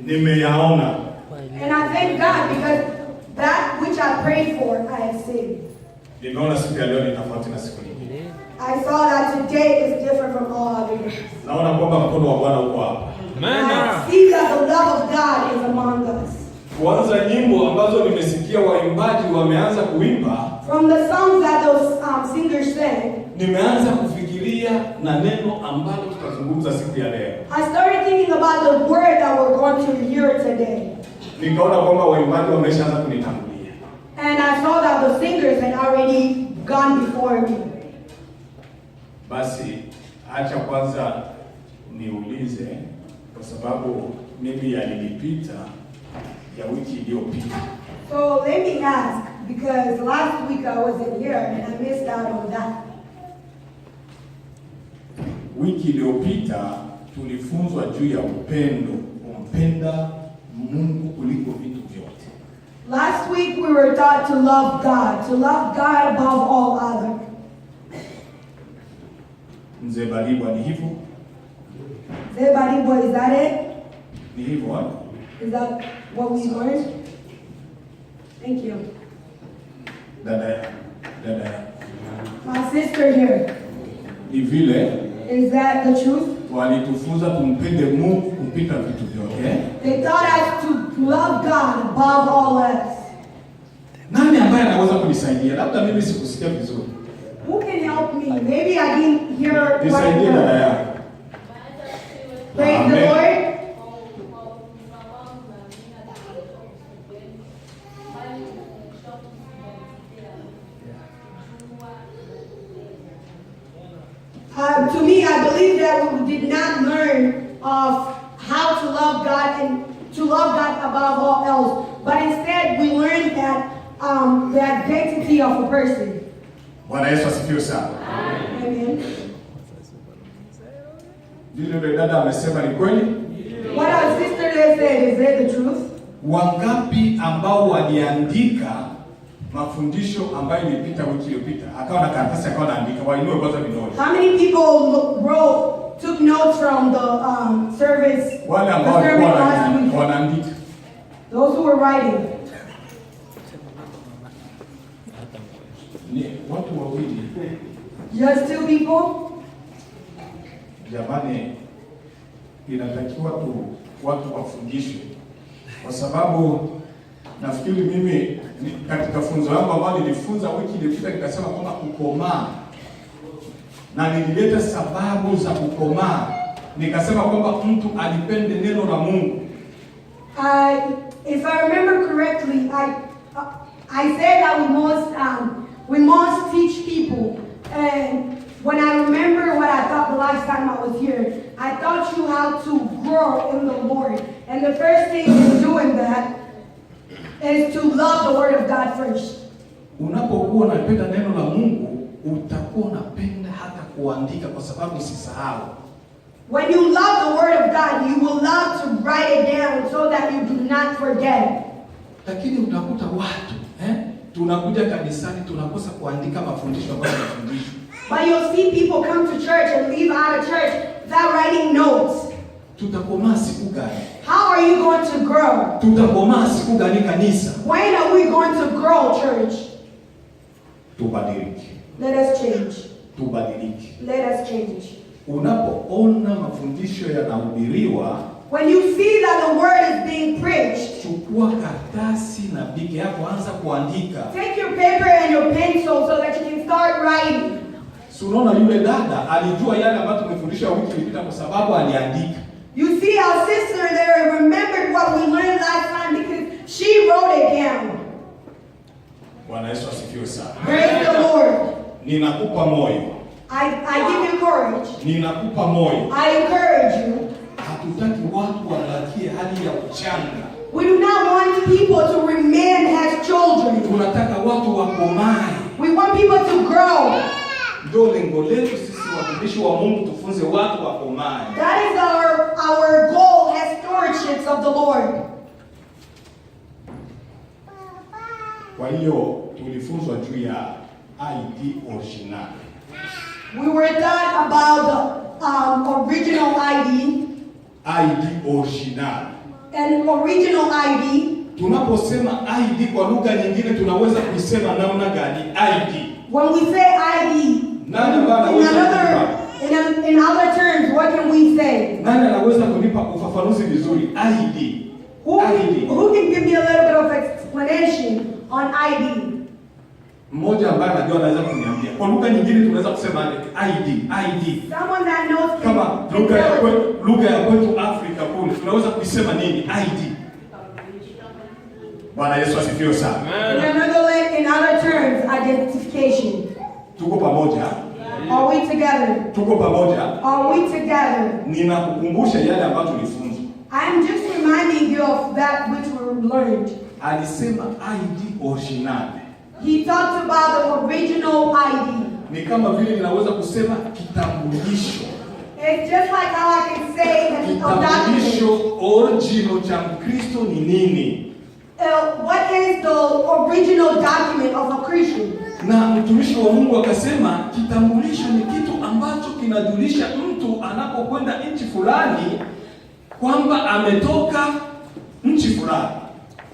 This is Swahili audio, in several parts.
Nimeyaona. And I thank God because that which I prayed for, I have seen. Nimeona siku ya leo ni tofauti na siku nyingine. I saw that today is different from all other days. Naona kwamba mkono wa Bwana uko hapa. I see that the love of God is among us. Kwanza nyimbo ambazo nimesikia waimbaji wameanza kuimba. From the songs that those singers sang, nimeanza kufikiria na neno ambalo tutazungumza siku ya leo. I started thinking about the word that we're going to hear today. Nikaona kwamba waimbaji wameshaanza kunitangulia. And I saw that the singers had already gone before me. Basi acha kwanza niulize kwa sababu mimi yalinipita ya wiki iliyopita. So let me ask, because last week I wasn't here and I missed out on that. Wiki iliyopita tulifunzwa juu ya upendo, kumpenda Mungu kuliko vitu vyote. Last week we were taught to love God above all other. Mzee Balibwa ni hivyo? Mzee Balibwa, is that it? Ni hivyo? Is that what we learned? Thank you. Dada. My sister here. Ni vile? Is that the truth? Walitufunza tumpende Mungu kupita vitu vyote. They taught us to love God above all else. Nani ambaye anaweza kunisaidia? Labda mimi sikusikia vizuri. Who can help me? Maybe I didn't hear. Nisaidie dada yako. Praise the Lord. To me, I believe that we did not learn of how to love God and to love God above all else, but instead we learned that the identity of a person. Bwana Yesu asifiwe sana. Amen. Yule dada amesema ni kweli? What our sister there said, is it the truth? Wangapi ambao waliandika mafundisho ambayo ilipita wiki iliyopita, akawa na karatasi akawa anaandika, wainue kwanza vidole. How many people took notes from the service? Wale ambao walikuwa wanaandika. Those who were writing. Ni watu wawili. Just two people? Jamani, inatakiwa watu wafundishwe. Kwa sababu nafikiri mimi katika funzo langu ambalo nilifunza wiki iliyopita nikasema kwamba kukomaa, na nilileta sababu za kukomaa. Nikasema kwamba mtu alipende neno la Mungu. If I remember correctly, I said that we must teach people. And when I remember what I thought the last time I was here, I taught you how to grow in the Lord. And the first thing in doing that is to love the Word of God first. Unapokuwa unapenda neno la Mungu, utakuwa unapenda hata kuandika kwa sababu usisahau. When you love the Word of God, you will love to write it down so that you do not forget. Lakini utakuta watu, tunakuja kanisani tunakosa kuandika mafundisho ambayo tunafundishwa. But you'll see people come to church and leave out of church without writing notes. Tutakomaa siku gani? How are you going to grow? Tutakomaa siku gani kanisa? When are we going to grow, church? Tubadilike. Let us change. Tubadilike. Let us change. Unapoona mafundisho yanahubiriwa, when you see that the word is being preached, chukua karatasi na bigi yako, anza kuandika. Take your paper and your pencil so that you can start writing. Unaona yule dada alijua yale ambayo tumefundisha wiki iliyopita kwa sababu aliandika. You see our sister there remembered what we learned last time because she wrote it down. Bwana Yesu asifiwe sana. Praise the Lord. Ninakupa moyo. I give you courage. Ninakupa moyo. I encourage you. Hatutaki watu wabakie hali ya uchanga. We do not want people to remain as children. Tunataka watu wakomae. We want people to grow. Ndio lengo letu sisi watumishi wa Mungu, tufunze watu wakomae. That is our goal as stewardships of the Lord. Kwa hiyo tulifunzwa juu ya ID original. We were taught about the original ID. ID original. an original ID. Tunaposema ID kwa lugha nyingine tunaweza kusema namna gani ID? When we say ID, in other terms, what can we say? Nani anaweza kunipa ufafanuzi vizuri ID? Who can give me a little bit of explanation on ID? Mmoja ambaye anajua anaweza kuniambia. Kwa lugha nyingine tunaweza kusema ID. Someone that knows. Kama lugha ya kwetu Afrika kule tunaweza kusema nini? ID. Bwana Yesu asifiwe sana. In other terms, identification. Tuko pamoja? Are we together? Tuko pamoja? Are we together? Ninakukumbusha yale ambayo tulifunzwa. I'm just reminding you of that which we learned. Alisema ID original. He talked about the original ID. Ni kama vile ninaweza kusema kitambulisho. It's just like how I can say that kitambulisho original cha Mkristo ni nini? What is the original document of a Christian? Na mtumishi wa Mungu akasema kitambulisho ni kitu ambacho kinajulisha mtu anapokwenda nchi fulani kwamba ametoka nchi fulani.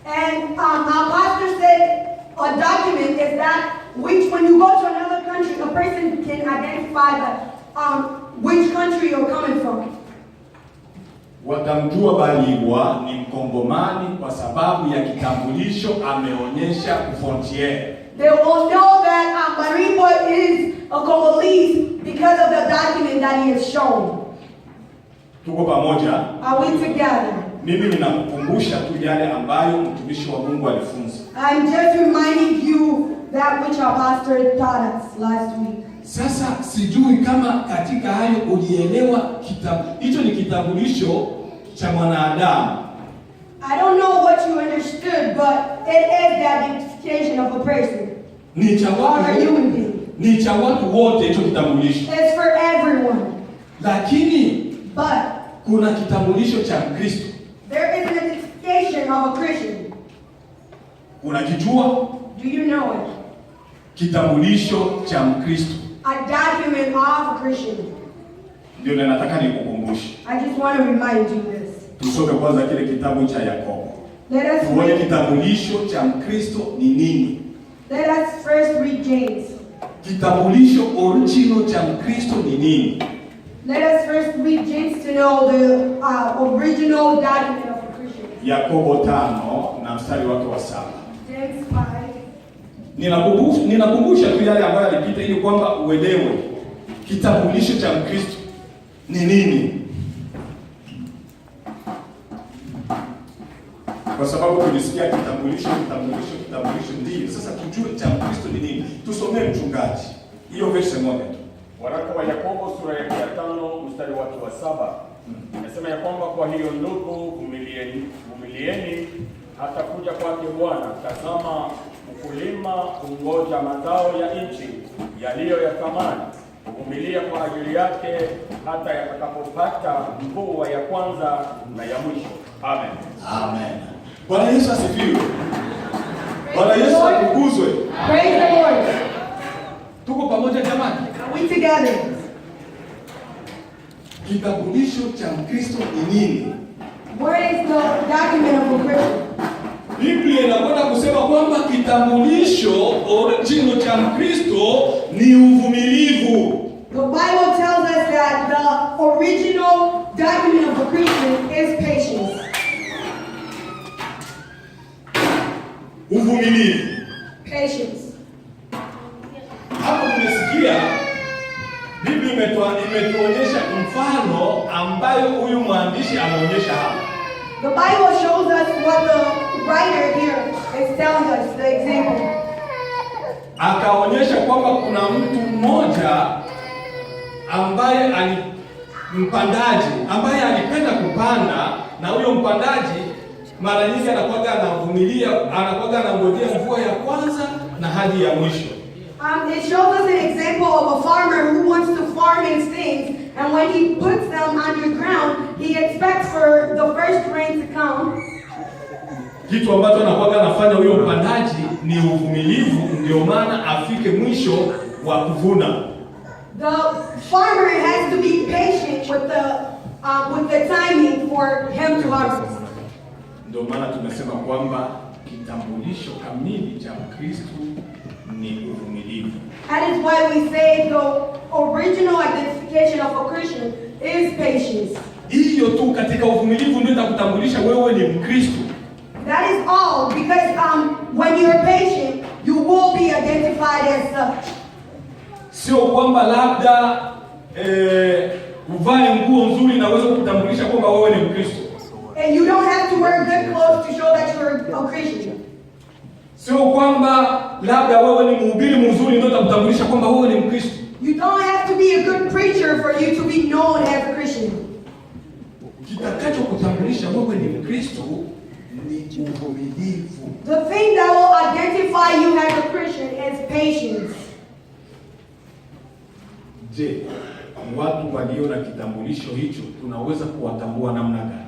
And our pastor said a document is that which when you go to another country, a person can identify which country you're coming from. Watamjua Baligwa ni Mkongomani kwa sababu ya kitambulisho ameonyesha kufrontiere. They will know that Baligwa is a Congolese because of the document that he has shown. Tuko pamoja? Are we together? Mimi ninakukumbusha tu yale ambayo mtumishi wa Mungu alifunza. I'm just reminding you that which our pastor taught us last week. Sasa sijui kama katika hayo ulielewa hicho ni kitambulisho cha mwanadamu. I don't know what you understood, but it is the identification of a person. Ni cha watu. Ni cha watu wote hicho kitambulisho. It's for everyone. Lakini but kuna kitambulisho cha Mkristo. There is an identification of a Christian. Unakijua? Do you know it? Kitambulisho cha Mkristo. A document of a Christian. Ndio nataka nikukumbushe. I just want to remind you this. Tusome kwanza kile kitabu cha Yakobo. Let us tuone kitambulisho cha Mkristo ni nini. Let us first read James. Kitambulisho original cha Mkristo ni nini? Let us first read James to know the original document of a Christian. Yakobo 5 na mstari wake wa 7. James 5. Ninakumbusha tu yale ambayo yalipita ili kwamba uelewe kitambulisho cha Mkristo ni nini. Kwa sababu tulisikia kitambulisho ndio. Sasa tujue cha Mkristo ni nini. Tusomee mchungaji. Hiyo verse moja tu. Waraka wa Yakobo sura ya 5 mstari wake wa 7. Inasema ya kwamba kwa hiyo ndugu, vumilieni hata kuja kwake Bwana. Tazama, mkulima hungoja mazao ya nchi yaliyo ya thamani, huvumilia kwa ajili yake hata yatakapopata mvua ya kwanza na ya mwisho. Amen. Amen. Bwana Yesu asifiwe. Bwana Yesu atukuzwe. Praise the Lord. Tuko pamoja jamani? Are we together? Kitambulisho cha Mkristo ni nini? Where is the document of a Christian? Biblia inakwenda kusema kwamba kitambulisho original cha Mkristo ni uvumilivu. The Bible tells us that the original document of a Christian is patience. Uvumilivu. Patience. Hapo tumesikia Biblia imetuonyesha mfano ambayo huyu mwandishi ameonyesha hapa. The Bible shows us what the writer here is telling us, the example. Akaonyesha kwamba kuna mtu mmoja ambaye mpandaji ambaye alipenda kupanda, na huyo mpandaji mara nyingi anakuwa anavumilia, anakuwa anangojea mvua ya kwanza na hadi ya mwisho. It shows us an example of a farmer who wants to farm his things, and when he puts them underground, he expects for the first rain to come. Kitu ambacho anakuwa anafanya huyo mpandaji ni uvumilivu, ndio maana afike mwisho wa kuvuna. The farmer has to be patient with the timing for him to harvest. Ndio maana tumesema kwamba kitambulisho kamili cha Mkristo ni uvumilivu. That is why we say the original identification of a Christian is patience. Hiyo tu, katika uvumilivu ndio itakutambulisha wewe ni Mkristo. That is all, because when you're patient, you will be identified as such. Sio kwamba labda uvae nguo nzuri na uweze kutambulisha kwamba wewe ni Mkristo. And you don't have to wear good clothes to show that you're a Christian. Sio kwamba labda wewe ni mhubiri mzuri ndio utakutambulisha kwamba wewe ni Mkristo. You don't have to be a good preacher for you to be known as a Christian. Kitakacho kutambulisha wewe ni Mkristo ni uvumilivu. The thing that will identify you as a Christian is patience. Je, watu walio na kitambulisho hicho tunaweza kuwatambua namna gani?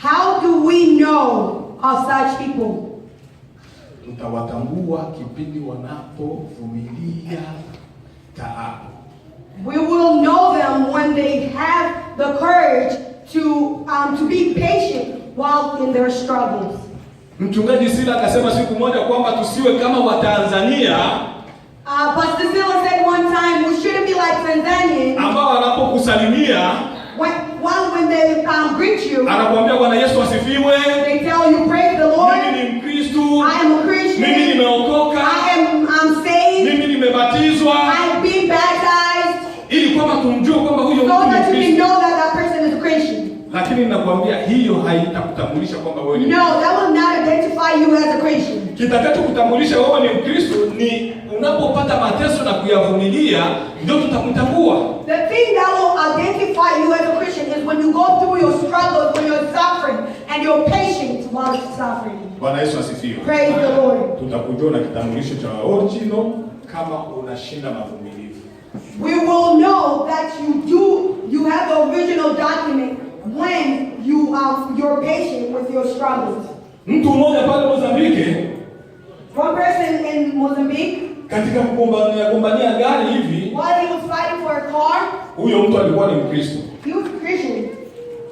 How do we know of such people? Tutawatambua kipindi wanapovumilia taabu. We will know them when they have the courage to be patient while in their struggles. Mchungaji Sila akasema siku moja kwamba tusiwe kama Watanzania Pastor Sila said one time we shouldn't be like Tanzanians ambao wanapokusalimia when they greet you, anakuambia Bwana Yesu asifiwe, they tell you praise the Lord, mimi ni Mkristo, I am a Christian, mimi nimeokoka, I'm saved, mimi nimebatizwa, I've been baptized, ili kwamba tumjue kwamba huyo mtu so ni that you can Mkristo. know that that person is a Christian. Lakini ninakwambia hiyo haitakutambulisha kwamba wewe ni No, that will not identify you as a Christian. Kitakacho kutambulisha wewe ni Mkristo ni unapopata mateso na kuyavumilia, ndio tutakutambua. The thing that will identify you as a Christian is when you go through your struggles, when you're suffering, and you're patient while you're suffering. Bwana Yesu asifiwe. Praise the Lord. Tutakujua na kitambulisho cha original kama unashinda mavumilivu. We will know that you have the original document when you're patient with your struggles. Mtu mmoja pale Mozambiki, One person in Mozambique, katika kugombania gari hivi, while he was fighting for a car, huyo mtu alikuwa ni Mkristo. he was a Christian.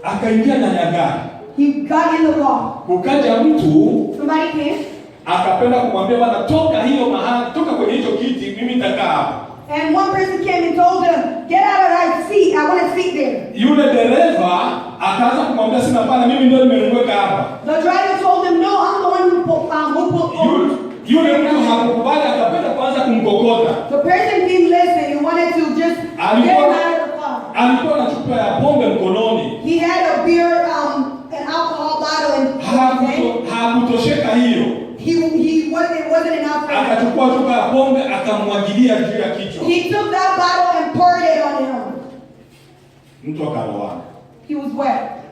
Akaingia ndani ya gari. He got in the car. Ukaja mtu Somebody came, akapenda kumwambia bwana, toka hiyo mahali, toka kwenye hicho kiti, mimi nitakaa hapa. and one person came and told him, get out of that seat, I want to sit there. Yule dereva akaanza kumwambia sina pana, mimi ndio nimemweka hapa. The driver told him, no, I'm the one who put Yule mtu hakukubali, akapenda kwanza kumkokota. The person didn't listen. He wanted to just get him out of the car. Alikuwa na chupa ya pombe mkononi. He had a beer, an alcohol bottle, and hakutosheka hiyo. it wasn't enough for him. Akachukua chupa ya pombe akamwagilia juu ya kichwa. He took that bottle and poured it on him. Mtu akaroana. He was wet.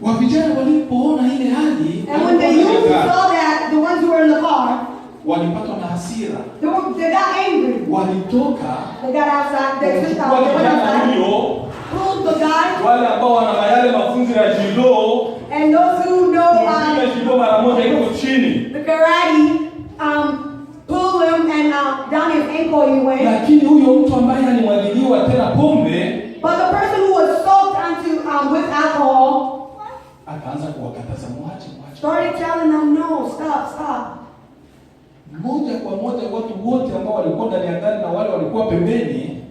Wavijana walipoona ile hali, And when the youth saw that, the ones who were in the car, walipatwa na hasira. they got angry. Walitoka. They got outside. They took Kwa out. They went kijana outside. huyo, Pulled the guy. wale ambao wana yale mafunzo ya judo, And those who know kupiga judo mara moja iko chini. the karate, pulled him and down his ankle he went. Lakini huyo mtu ambaye alimwagiliwa tena pombe, But the person who was soaked with alcohol akaanza kuwakataza mwache. started telling them, no, stop. Moja kwa moja watu wote ambao walikuwa ndani ya gari na wale walikuwa pembeni,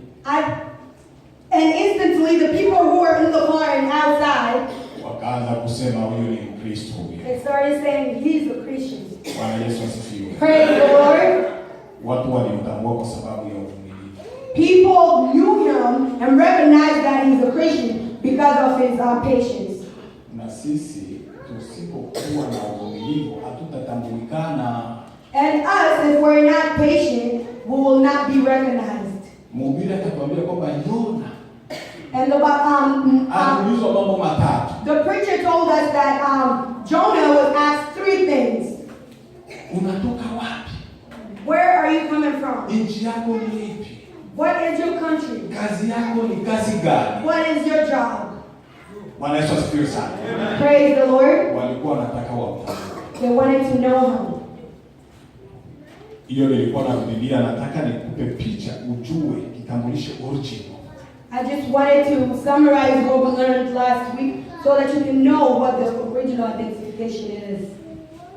and instantly the people who were in the car and outside, wakaanza kusema huyu ni Mkristo huyu. they started saying he's a Christian. Bwana Yesu asifiwe. Praise the Lord. Watu walimtambua kwa sababu ya uvumilivu. People knew him and recognized that he's a Christian because of his patience. Na sisi tusipokuwa na uvumilivu hatutatambulikana. And us, if we're not patient, we will not be recognized. Mhubiri akatuambia kwamba Yona And aliulizwa mambo matatu. the preacher told us that Jonah was asked 3 things. Unatoka wapi? Where are you coming from? Nchi yako ni ipi? What is your country? Kazi yako ni kazi gani? What is your job? Bwana Yesu asifiwe sana. Praise the Lord. Walikuwa wanataka wamtambue. They wanted to know him. Hiyo nilikuwa na Biblia, nataka nikupe picha ujue kitambulisho original. I just wanted to summarize what we learned last week so that you can know what the original personal identification is.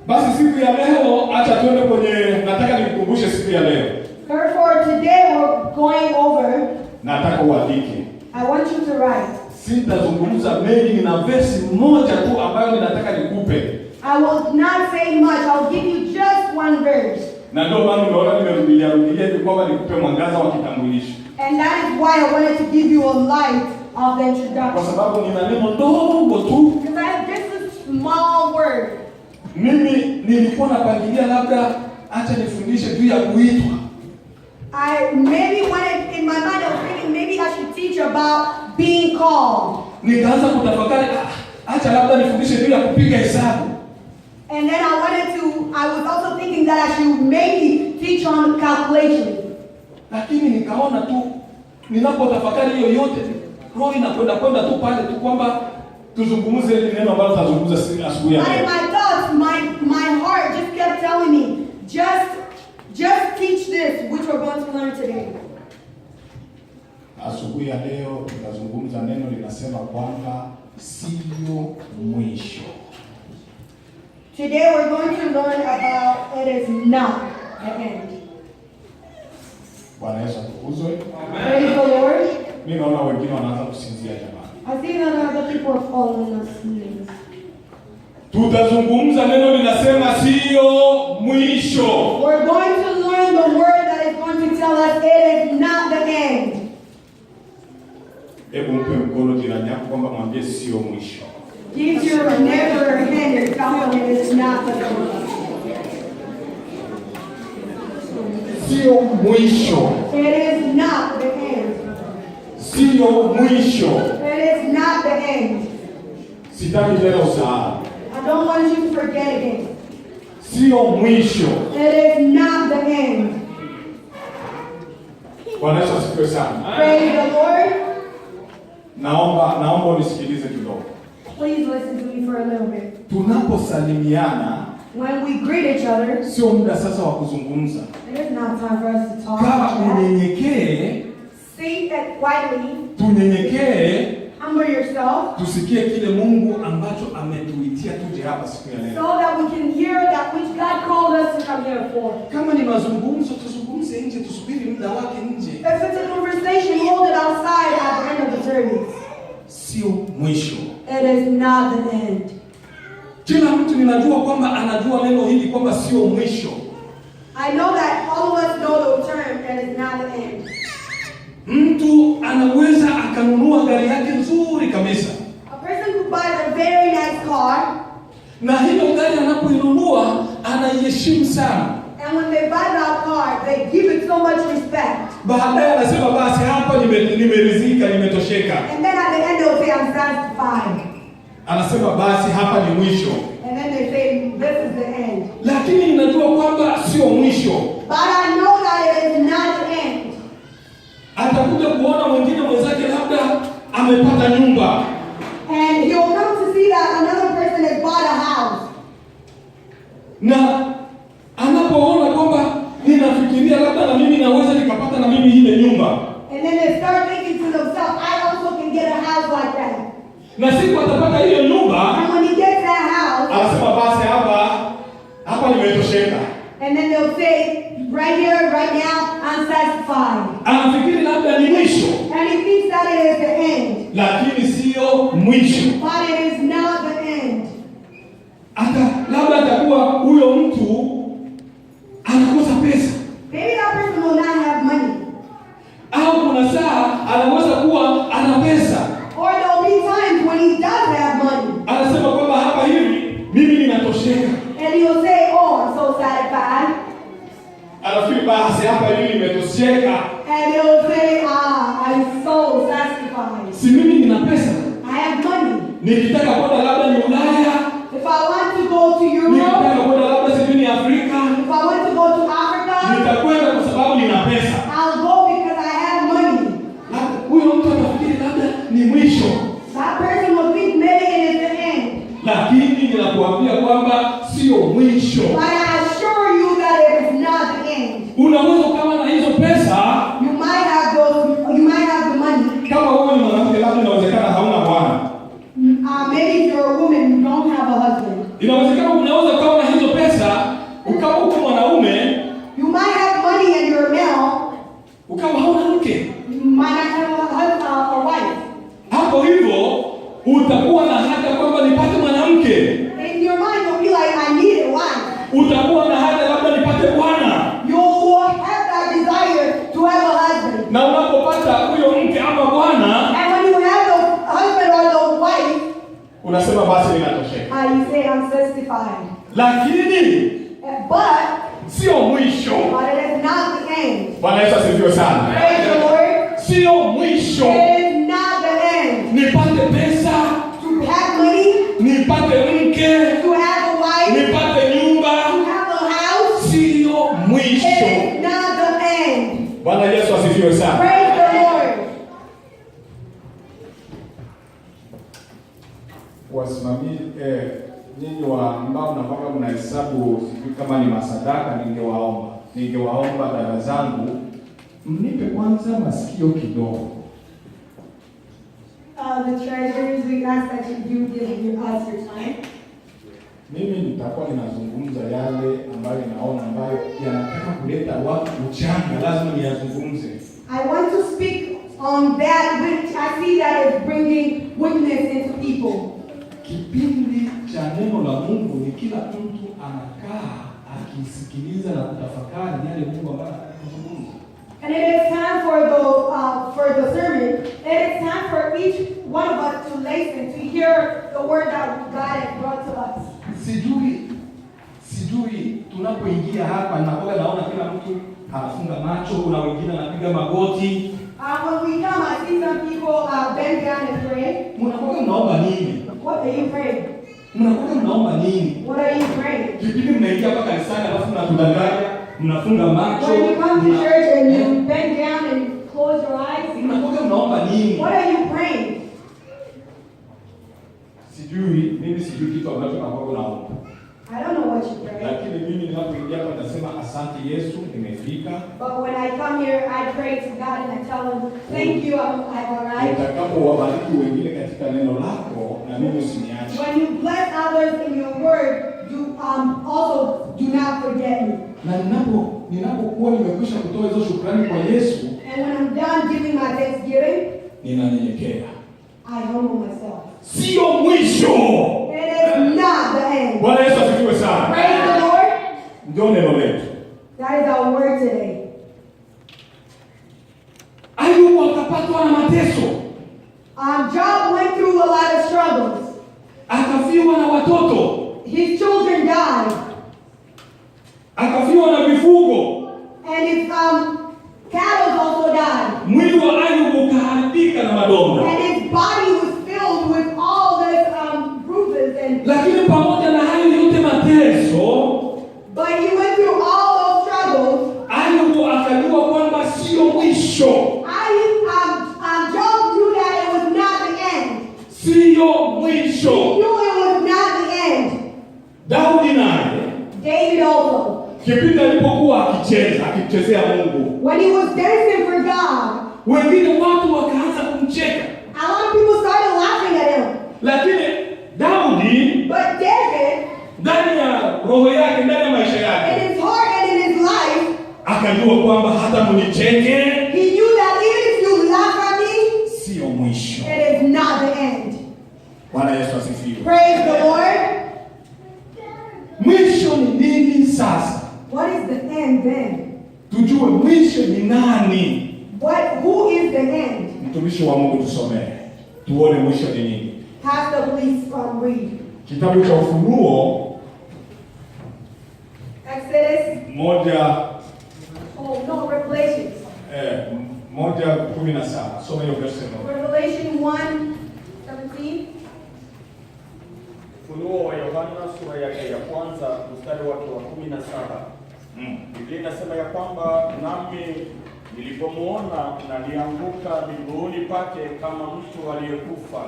Basi siku ya leo acha tuende kwenye, nataka nikukumbushe siku ya leo. Therefore, today we're going over. Nataka uandike. I want you to write. Sitazungumza mengi, nina verse moja tu ambayo ninataka nikupe. I will not say much. I'll give you just one verse. Na ndio maana unaona nimerudia hivi kwamba nikupe mwangaza wa kitambulisho. And that is why I wanted to give you a light of the introduction. Kwa sababu nina neno ndogo tu. Because I have just a small word. Mimi nilikuwa napangilia labda acha nifundishe juu ya kuitwa. I maybe wanted, in my mind I was thinking maybe I should teach about being called. Nikaanza kutafakari acha labda nifundishe juu ya kupiga hesabu. And then I was also thinking that I should maybe teach on calculation. Lakini nikaona tu ninapotafakari hiyo yote roho inakwenda tu pale tu kwamba tuzungumze ile neno ambalo tutazungumza asubuhi ya leo. And my thoughts, my heart just kept telling me, just teach this, which we're going to learn today. Asubuhi ya leo tutazungumza neno linasema kwamba sio mwisho. Today we're going to learn about it is not the end. Bwana Yesu atukuzwe. Praise the Lord. Mimi naona wengine wanaanza kusinzia jamani. I see that other people are falling asleep. Tutazungumza neno linasema sio mwisho. We're going to learn the word that is going to tell us it is not the end. Hebu mpe mkono jirani yako kwamba mwambie sio mwisho. Give your neighbor a hand and tell them it is not the end. Sio mwisho. It is not the end. Sio mwisho. It is not the end. Sitaki tena usahau. I don't want you to forget again. Sio mwisho. It is not the end. Bwana Yesu asifiwe sana. Praise the Lord. Naomba unisikilize kidogo. Please listen to me for a little bit. Tunaposalimiana, when we greet each other, sio muda sasa wa kuzungumza. it is not time for us to talk. Kama unyenyekee, Sit quietly. tunyenyekee, Humble yourself. tusikie kile Mungu ambacho ametuitia tuje hapa siku ya leo. So that we can hear that which God called us to come here for. Kama ni mazungumzo, tuzungumze nje, tusubiri muda wake nje. If it's a conversation, hold it outside at the end of the service. Sio mwisho. It is not the end. Kila mtu ninajua kwamba anajua neno hili kwamba sio mwisho. I know that all of us know the term that is not the end. Mtu anaweza akanunua gari yake nzuri kabisa. A person who buys a very nice car, na hiyo gari anapoinunua anaiheshimu sana. and when they buy that car, they give it so much respect. Baadaye anasema basi hapa nimeridhika, nimetosheka. And then at the end they'll say, I'm satisfied. Anasema basi hapa ni mwisho. And then they say, this is the end. Lakini ninajua kwamba sio mwisho. But I know that it is not the end. Atakuja kuona mwingine mwenzake labda amepata nyumba. And he'll come to see that another person has bought a house. Na anapoona kwamba ninafikiria labda na mimi naweza nikapata na mimi ile nyumba. And then they start thinking to themselves, I also can get a house like that. Na siku atapata hiyo nyumba, And when he gets that house, anasema basi hapa nimetosheka. and then they'll say, right here, right now, I'm satisfied. Anafikiri labda ni mwisho. And he thinks that it is the end. Lakini sio mwisho. But it is not the end. Labda atakuwa huyo mtu anakosa pesa. Maybe that person will not have money. Au kuna saa anaweza kuwa ana pesa. Or there will be times when he does have money. Anasema kwamba hapa hivi mimi ninatosheka. And he'll say, oh, I'm so satisfied. Anafikiri basi hapa hivi nimetosheka. And he'll say, I'm so satisfied. Si mimi nina pesa. I have money. Nikitaka kwenda labda ni Ulaya. If I want to go to Europe, Nikitaka kwenda labda sijui ni Afrika. if I want to go to Africa, nitakwenda kwa sababu nina pesa. I'll go because I have money. Huyo mtu atafikiri labda ni mwisho. That person will think maybe it is the end. Lakini ninakuambia kwamba sio mwisho. But I assure you that it is not the end. Unaweza kama na hizo pesa, You might have the money. kama wewe ni mwanamke labda inawezekana hauna bwana. Maybe if you're a woman, you don't have a husband. Inawezekana unaweza kuwa na hizo pesa, ukawa uko mwanaume, you might have money and you're a male, ukawa hauna mke. you might not have a wife. Hapo hivyo utakuwa na haja kwamba nipate mwanamke. In your mind you'll be like, I need a wife. Utakuwa na haja labda nipate bwana. You'll have that desire to have a husband. Na unapopata huyo mke ama bwana, And when you have a husband or a wife, unasema basi ninatosheka. you say, I'm justified. Lakini But sio mwisho. it is not the end. Bwana Yesu asifiwe sana. Praise the Lord. Sio mwisho. It is not the end. Nipate pesa, To have money, nipate mke, to have a wife, nipate nyumba, to have a house, sio mwisho. it is not the end. Bwana Yesu asifiwe sana. Praise the Lord. Wasimamie nyinyi wa ambao nakwamba mnahesabu sijui kama ni masadaka, ningewaomba dada zangu mnipe kwanza masikio kidogo. The treasurers, we ask that you give us your time. Mimi nitakuwa ninazungumza yale ambayo naona ambayo yanataka kuleta watu uchanga, lazima niyazungumze. I want to speak on that which I see that is bringing witness into people. Kipindi cha neno la Mungu ni kila mtu anakaa akisikiliza na kutafakari yale Mungu ambaye anazungumza. And it is time for the sermon. It is time for each one of us to listen, to hear the word that God has brought to us. Sijui tunapoingia hapa nakoga naona kila mtu anafunga macho, kuna wengine anapiga magoti. When we come, I see some people bend down and pray. Mnakoga mnaomba nini? What are you praying? Mnakoga mnaomba nini? What are you praying? Kipindi mnaingia hapa kanisani alafu mnatudanganya, mnafunga macho. When you come to church and you bend down and close your eyes, mnakoga mnaomba nini? what are you praying? Mimi sijui kitu ambacho nakoga naomba. I don't know what you pray. Lakini mimi ninapoingia hapa nasema asante Yesu, nimefika. But when I come here, I pray to God and I tell Him, thank you, I've arrived. Utakapowabariki wengine katika neno lako na mimi usiniache. When you bless others in your word, you also do not forget me. Na ninapokuwa nimekwisha kutoa hizo shukrani kwa Yesu, And when I'm done giving my thanksgiving, ninanyenyekea. I humble myself. Sio mwisho. It is not the end. Bwana Yesu asifiwe sana. Praise the Lord. Ndio neno letu. That is our word today. Ayubu akapatwa na mateso. Job went through a lot of struggles. Akafiwa na watoto. His children died. Akafiwa na mifugo. And his cattle also died. Mwili wa Ayubu ukaharibika na madonda. And his body was filled with all this bruises and. Lakini pamoja na hayo yote mateso, but he went through all those struggles. Ayubu akajua kwamba sio mwisho. Job knew that it was not the end. Sio mwisho. He knew it was not the end. Daudi naye, David also. kipindi alipokuwa akichezea Mungu, when he was dancing for God, wengine watu wakaanza kumcheka. a lot of people started laughing at him. Lakini Daudi, But David, ndani ya roho yake, ndani ya maisha yake, in his heart and in his life, akajua kwamba hata mnicheke, he knew that even if you laugh at me, sio mwisho. it is not the end. Bwana Yesu asifiwe. Praise the Lord. Mwisho ni nini sasa? What is the end then? Tujue mwisho ni nani. Who is the end? Mtumishi wa Mungu tusomee. Tuone mwisho ni nini. Pastor, please read. Kitabu cha Ufunuo Exodus. Revelations. 1:17. Soma hiyo verse moja. Revelation 1:17. Ufunuo wa Yohana sura yake ya kwanza mstari wake wa 17. Biblia inasema ya kwamba nami nilipomuona nalianguka miguuni pake kama mtu aliyekufa.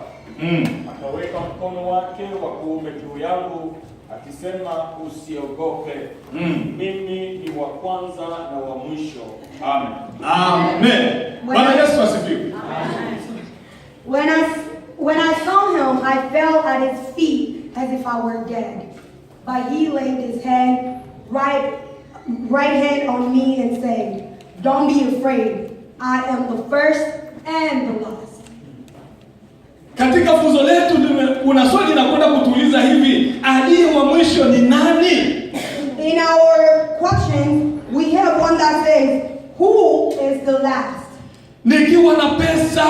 Akaweka mkono wake wa kuume juu yangu akisema, usiogope. Mimi ni wa kwanza na wa mwisho. Amen. Amen. Bwana Yesu asifiwe. When I saw him, I fell at his feet as if I were dead. but he laid his right hand on me and said, "Don't be afraid. I am the first and the last." Katika funzo letu kuna swali linakwenda kutuuliza hivi, aliye wa mwisho ni nani? In our question, we have one that says, "Who is the last?" Nikiwa na pesa,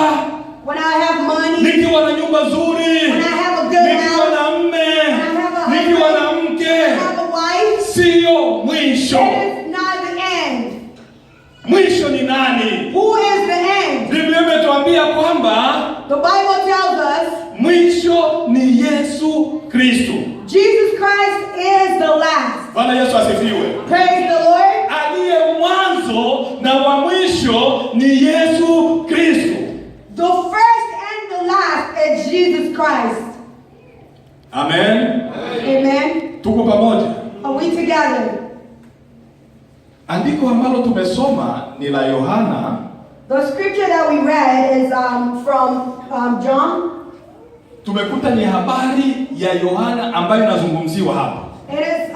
when I have money, nikiwa na nyumba nzuri, when I have a good nikiwa house, na mme, when I have a nikiwa na husband, mke, when I have a wife, sio mwisho. it is not the end. Mwisho ni nani? Who is the end? Biblia imetuambia kwamba The Bible tells us mwisho ni Yesu Kristo. Jesus Christ is the last. Bwana Yesu asifiwe. Praise the Lord. Aliye mwanzo na wa mwisho ni Yesu Kristo. The first and the last is Jesus Christ. Amen. Amen. Tuko pamoja. Are we together? Andiko ambalo tumesoma ni la Yohana. The scripture that we read is from John. Tumekuta ni habari ya Yohana ambayo inazungumziwa hapa. It is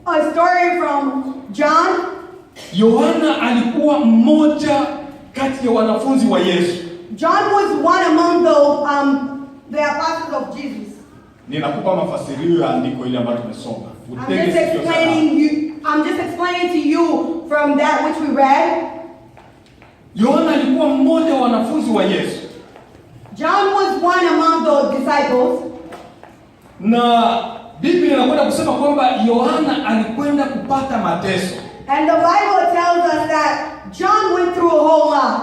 a story from John. Yohana alikuwa mmoja kati ya wanafunzi wa Yesu. John was one among the apostles of Jesus. Ninakupa mafasirio ya andiko ile ambayo tumesoma. I'm just explaining to you from that which we read. Yohana alikuwa mmoja wa wanafunzi wa Yesu. John was one among the disciples. Na Biblia inakwenda kusema kwamba Yohana alikwenda kupata mateso. And the Bible tells us that John went through a whole lot.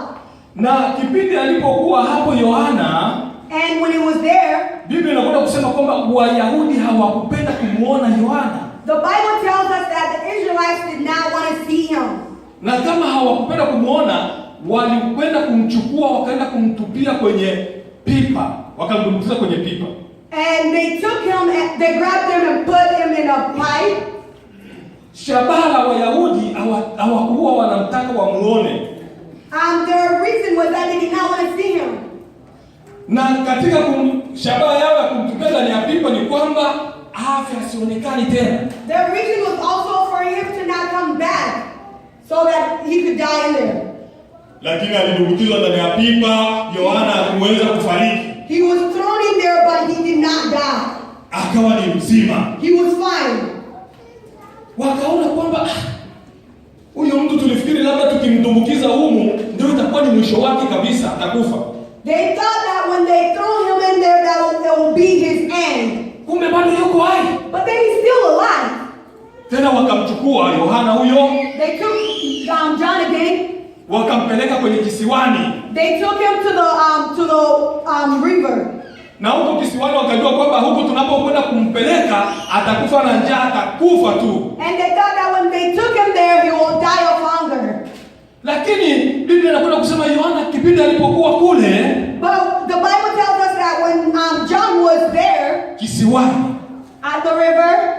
Na kipindi alipokuwa hapo Yohana, and when he was there, Biblia inakwenda kusema kwamba Wayahudi hawakupenda kumuona Yohana. The Bible tells us that the Israelites did not want to see him. Na kama hawakupenda kumuona, walikwenda kumchukua wakaenda kumtupia kwenye pipa, wakamdumbukiza kwenye pipa. And they took him and they grabbed him and put him in a pipe. Shabaha la Wayahudi hawakuwa wanamtaka wamuone. Their reason was that they did not want to see him. Na katika shabaha yao ya kumtupia ndani ya pipa ni kwamba afya asionekani tena. Their reason was also for him to not come back so that he could die in there. Lakini alidumbukizwa ndani ya pipa, Yohana hakuweza kufariki. He was thrown in there but he did not die. Akawa ni mzima. He was fine. Wakaona kwamba huyo mtu tulifikiri labda tukimdumbukiza humu ndio itakuwa ni mwisho wake kabisa, atakufa. They thought that when they throw him in there that will be his end. Kumbe bado yuko hai. But then he's still alive. Tena wakamchukua Yohana huyo. They took John again. Wakampeleka kwenye kisiwani. They took him to the river. Na huko kisiwani wakajua kwamba huko tunapokwenda kumpeleka atakufa na njaa, atakufa tu. And they thought that when they took him there he will die of hunger. Lakini Biblia inakwenda kusema Yohana kipindi alipokuwa kule, but the Bible tells us that when John was there kisiwani at the river,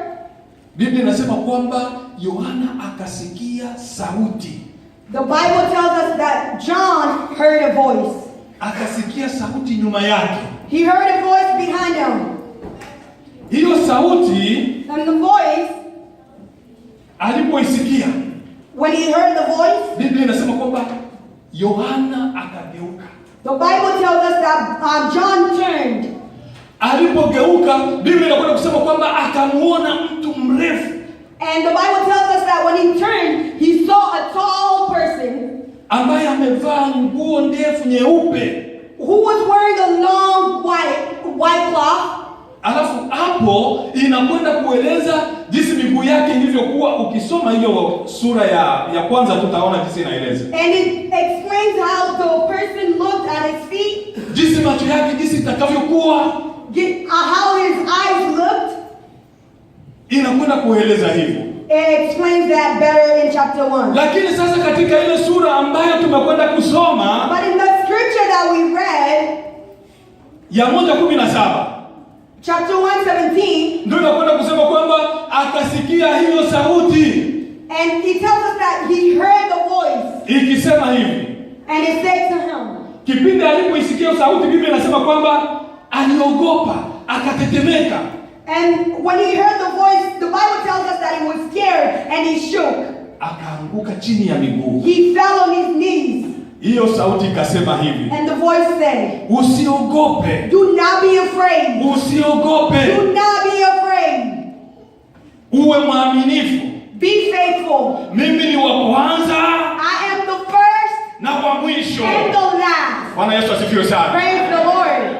Biblia inasema kwamba Yohana akasikia sauti. The Bible tells us that John heard a voice. Akasikia sauti nyuma yake. He heard a voice behind him. Hiyo sauti, and the voice, alipoisikia, when he heard the voice, Biblia inasema kwamba Yohana akageuka. The Bible tells us that John turned. Alipogeuka, Biblia inakwenda kusema kwamba akamuona mtu mrefu. And the Bible tells us that when he turned, he saw a tall person ambaye amevaa nguo ndefu nyeupe, who was wearing a long white cloth. Alafu hapo inakwenda kueleza jinsi miguu yake ilivyokuwa. Ukisoma hiyo sura ya kwanza tutaona jinsi inaeleza. And it explains how the person looked at his feet. Jinsi macho yake jinsi itakavyokuwa. How his eyes looked. Inakwenda kueleza hivyo. It explains that better in chapter 1. Lakini sasa katika ile sura ambayo tumekwenda kusoma, but in the scripture that we read, ya 1:17, chapter 1:17, ndio inakwenda kusema kwamba akasikia hiyo sauti. And he tells us that he heard the voice. Ikisema hivi. And it said to him. Kipindi alipoisikia sauti, Biblia inasema kwamba aliogopa, akatetemeka. And when he heard the voice, the Bible tells us that he was scared and he shook. Akaanguka chini ya miguu. He fell on his knees. Hiyo sauti ikasema hivi, And the voice said, usiogope. do not be afraid. Usiogope. Do not be afraid. Uwe mwaminifu. Be faithful. Mimi ni wa kwanza I am the first na wa mwisho. and the last. Bwana Yesu asifiwe sana. Praise the Lord.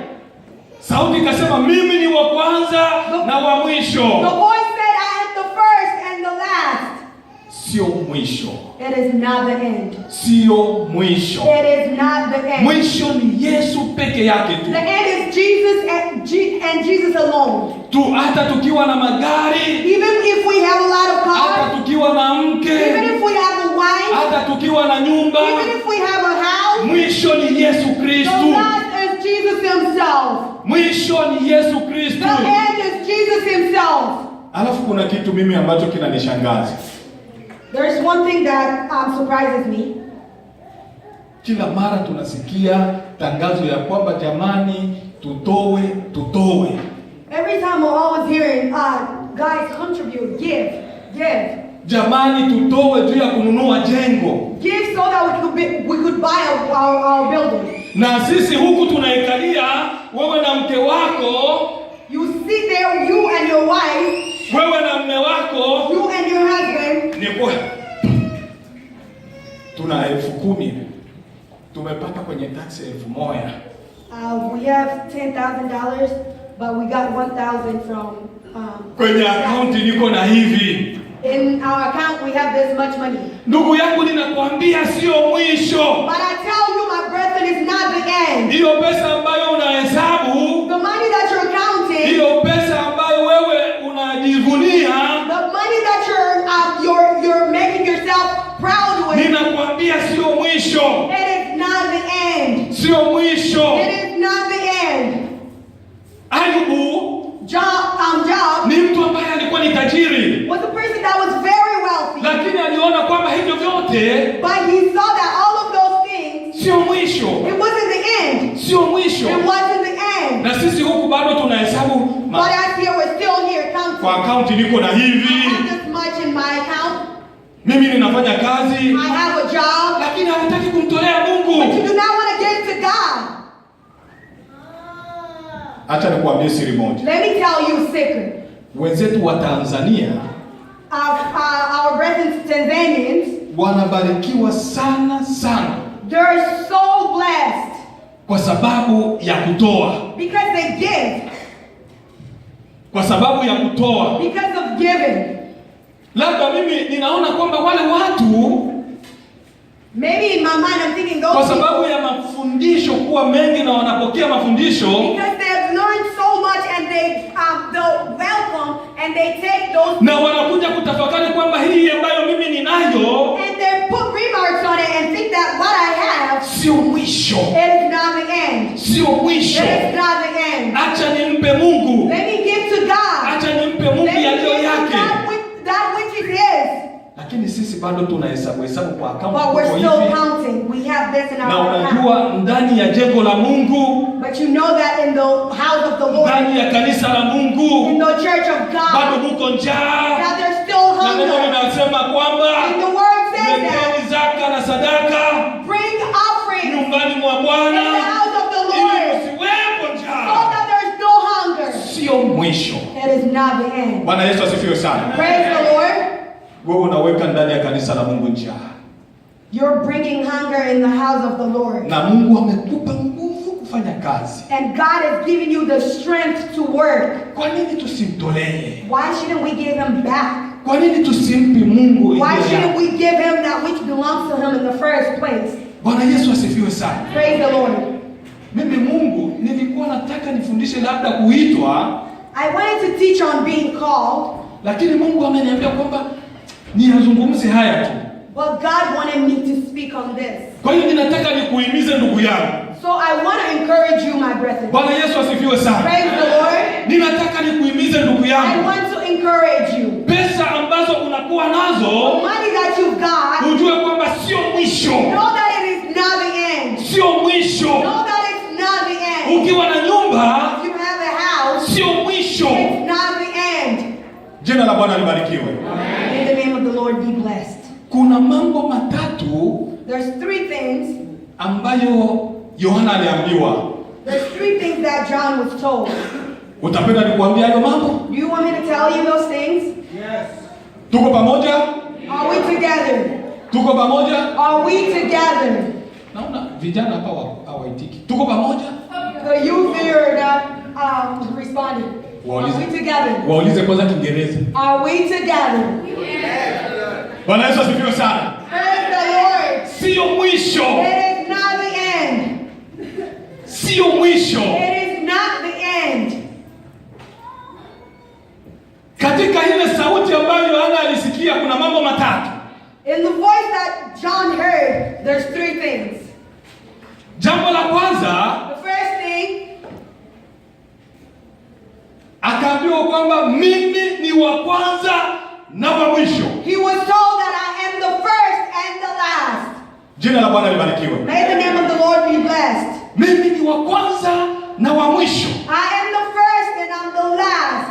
Sauti ikasema mimi ni wa kwanza na wa mwisho. The voice said, I am the first and the last. Sio mwisho. It is not the end. Sio mwisho. It is not the end. Mwisho ni Yesu peke yake tu. The end is Jesus and Jesus alone. Tu hata tukiwa na magari, Even if we have a lot of hata cars, tukiwa na mke, even if we have a wife, hata tukiwa na nyumba, even if we have a house, mwisho ni Yesu the Kristu. last is Jesus himself. Mwisho ni Yesu Kristu. The end is Jesus himself. Alafu kuna kitu mimi ambacho kinanishangaza. There's one thing that surprises me. Kila mara tunasikia tangazo ya kwamba jamani, tutowe. Every time we're always hearing, guys, contribute, give. Jamani, tutowe juu ya kununua jengo. Give so that we could buy our building. Na sisi huku tunaikalia, wewe na mke wako, You sit there, you and your wife, wewe na mme wako, you and your husband. ni kwa tuna 10,000 tumepata kwenye tax 1,000. We have $10,000, but we got 1,000 from. Kwenye akaunti niko na hivi. In our account, we have this much money. Ndugu yangu, ninakwambia sio mwisho. But I tell you, my brethren, it's not the end. Hiyo pesa ambayo unahesabu, The money that you're counting, hiyo pesa ambayo wewe unajivunia, the money that you're making yourself proud with, ninakwambia sio mwisho. it is not the end. Sio mwisho. It is not the end. Ayubu Job ni mtu ambaye alikuwa ni tajiri, was a person that was very wealthy, lakini aliona kwamba hivyo vyote but he saw that all of those things, sio mwisho. it wasn't the end. Sio mwisho. It wasn't the end. Na sisi huku bado tunahesabu But as here, we're still here counting. kwa akaunti niko na I hivi, have this much in my account. mimi ninafanya kazi, I have a job. lakini hawataki kumtolea But Mungu. you do not want to give to God. Acha nikuambie siri moja. Let me tell you a secret. Wenzetu wa Tanzania Our brethren Tanzanians, wanabarikiwa sana sana they're so blessed kwa sababu ya kutoa. because they give, Kwa sababu ya kutoa. because of giving. Labda mimi ninaona kwamba wale watu, Maybe in my mind I'm thinking those kwa people, sababu ya mafundisho kuwa mengi na wanapokea mafundisho, because they have learned so much and they'll welcome and they take those na wanakuja kutafakari kwamba hii ambayo mimi ninayo and they put remarks on it and think that what I have, sio mwisho. it is not the end. Sio It mwisho. is not the end. Acha nimpe Mungu. Let me give to God. Acha nimpe Mungu Let me yaliyo give to yake. that which is His. Lakini sisi bado tunahesabu kwa But akaunti we're kwa still hivi. counting. We have this in Na our account. unajua ndani ya jengo la Mungu, But you know that in the house of the Lord, ndani ya kanisa la in Mungu, the church of bado God, muko njaa. that there's still Na neno hunger. linasema kwamba And the word says that leteni zaka na sadaka bring offerings nyumbani mwa in the Bwana house of the ili Lord usiwepo so njaa. that there's no hunger. Sio mwisho. It is not the end. Bwana Yesu asifiwe sana. Praise the Lord. Wewe unaweka ndani ya kanisa la Mungu njaa, You're bringing hunger in the house of the Lord. na Mungu amekupa nguvu kufanya kazi. And God has given you the strength to work. Kwa nini tusimtolee? Why shouldn't we give Him back? Kwa nini tusimpe Mungu Why iliyo shouldn't yake? we give Him that which belongs to Him in the first place? Bwana Yesu asifiwe sana. Praise the Lord. Mimi Mungu nilikuwa nataka nifundishe labda kuitwa, I wanted to teach on being called, lakini Mungu ameniambia kwamba niyazungumze haya tu. but God wanted me to speak on this. Kwa hiyo ninataka nikuhimize ndugu yangu. So I want to encourage you, my brethren. Bwana Yesu asifiwe sana. Praise the Lord. Ninataka nikuhimize ndugu I yangu. want to encourage you. Pesa ambazo unakuwa The nazo, money that you've got, ujue kwamba sio mwisho. know that it is not the end. Sio mwisho. Know that it's not the end. Ukiwa na nyumba, If you have a house, sio mwisho. it's not the Jina la Bwana libarikiwe. May the name of the Lord be blessed. Kuna mambo matatu There's 3 things. ambayo Yohana aliambiwa. There's 3 things that John was told. Utapenda nikuambia hayo mambo? Do you want me to tell you those things? Tuko pamoja? Are we together? Tuko pamoja? Are we together? Naona vijana hapa hawaitiki. Tuko pamoja? The youth here responded. Are we together? Waulize kwanza Kiingereza. Are we together? Bwana Yesu asifiwe sana. Praise the Lord. Sio mwisho. It is not the end. Sio mwisho. It is not the end. Katika ile sauti ambayo Yohana alisikia kuna mambo matatu. In the voice that John heard, there's 3 things. Jambo la kwanza, The first thing, akaambiwa kwamba mimi ni wa kwanza na wa mwisho. he was told that I am the first and the last. Jina la Bwana libarikiwe. May the name of the Lord be blessed. Mimi ni wa kwanza na wa mwisho. I am the first and I'm the last.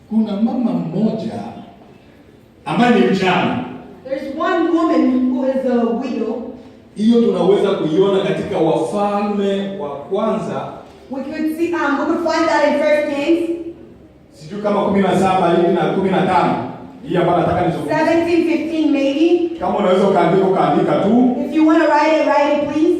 Kuna mama mmoja ambaye ni mjane. There's one woman who is a widow. Hiyo tunaweza kuiona katika Wafalme wa Kwanza. We could find that in 1 Kings Sijui kama 17 hivi na 15. Hii hapa nataka nizungumzie. 17:15 maybe. Kama unaweza ukaandika tu. If you want to write it, please.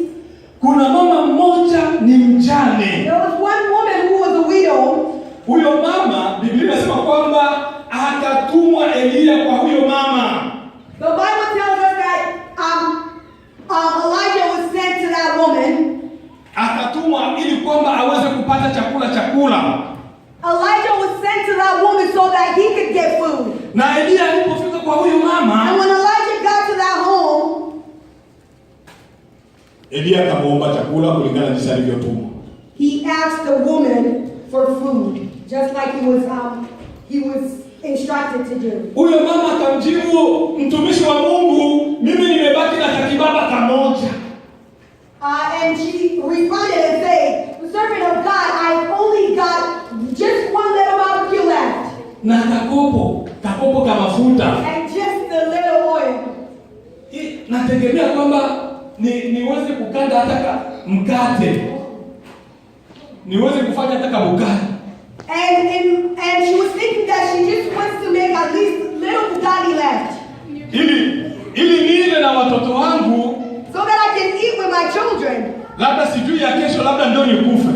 Kuna mama mmoja ni mjane. There was one woman who was a widow. Huyo mama, Biblia inasema kwamba akatumwa Elia kwa huyo mama. The Bible tells us that Elijah was sent to that woman. Akatumwa ili kwamba aweze kupata chakula. Elijah was sent to that woman so that he could get food. Na Elia alipofika kwa huyo mama, And when Elijah got to that home, Elia akamuomba chakula kulingana na jinsi alivyotumwa. he asked the woman for food, just like he was instructed to do. Huyo mama akamjibu mtumishi wa Mungu, mimi nimebaki na kakibaba kamoja. And she responded and said, the servant of God, I've only got just one little barbecue left. Na kakopo ka mafuta. And just a little oil. Nategemea kwamba niweze kukanda hata mkate. Niweze kufanya hata mkate. And she was thinking that she just wants to make at least little Bugatti left. Ili nile na watoto wangu. So that I can eat with my children. Labda sijui ya kesho, labda ndio nikufe.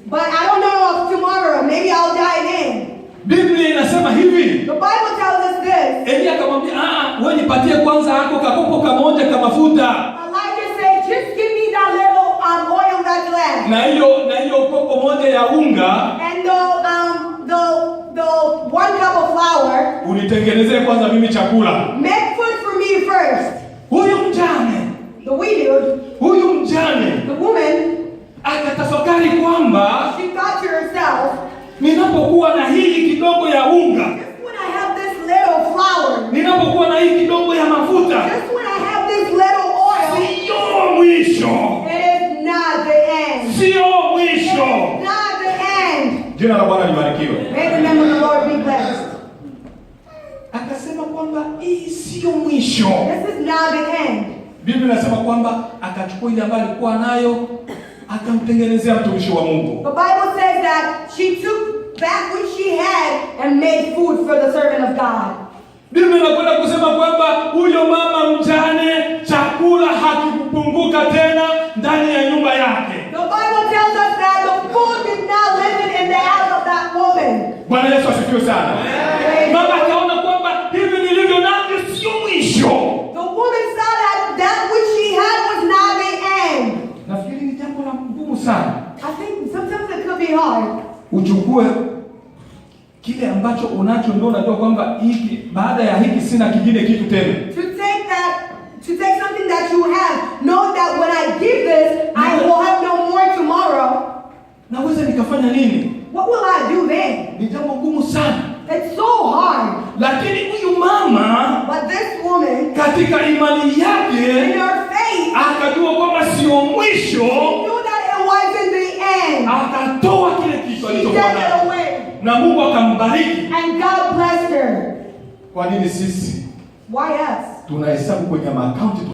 But I don't know of tomorrow. Maybe I'll die then. Biblia inasema hivi. The Bible tells us this. Elia akamwambia, wewe nipatie kwanza hako kakopo kamoja ka mafuta. Elijah said, just give me that little oil that's left. Na hiyo kopo moja ya unga. And the 1 cup of flour. Unitengenezee kwanza mimi chakula. Make food for me first. Huyu mjane. The widow. Huyu mjane. The woman. Akatafakari kwamba She thought to herself, ninapokuwa na hii kidogo ya unga, just when I have this little flour, ninapokuwa na hii kidogo ya mafuta, just when I have this little oil, sio mwisho. it is not the end. Sio mwisho. It is not the end. Jina la Bwana libarikiwe. May the name of the Lord be blessed. Akasema kwamba hii sio mwisho. This is not the end. Biblia inasema kwamba akachukua ile ambayo alikuwa nayo akamtengenezea mtumishi wa Mungu. The Bible says that she took that which she had and made food for the servant of God. Biblia inakwenda kusema kwamba huyo mama mjane chakula hakikupunguka tena ndani ya nyumba yake. The Bible tells us that the food did not live in the house of that woman. Bwana Yesu asifiwe sana. Mama akaona kwamba hivi nilivyo navyo sio mwisho. The woman saw that which she had was not the end. Nafikiri ni jambo la ngumu sana. I think sometimes it could be hard. Uchukue kile ambacho unacho ndio unajua kwamba hiki baada ya hiki sina kingine kitu tena. To take something that you have, know that when I give this, I will have no more tomorrow. Naweza nikafanya nini? What will I do then? Ni jambo gumu sana. It's so hard. Lakini huyu mama But this woman, katika imani yake in her faith, akajua kwamba sio mwisho, knew that it wasn't the end. akatoa kile kitu She alichokuwa took it nacho. away. na Mungu akambariki. And God blessed her. Kwa nini sisi Why us? tunahesabu kwenye akaunti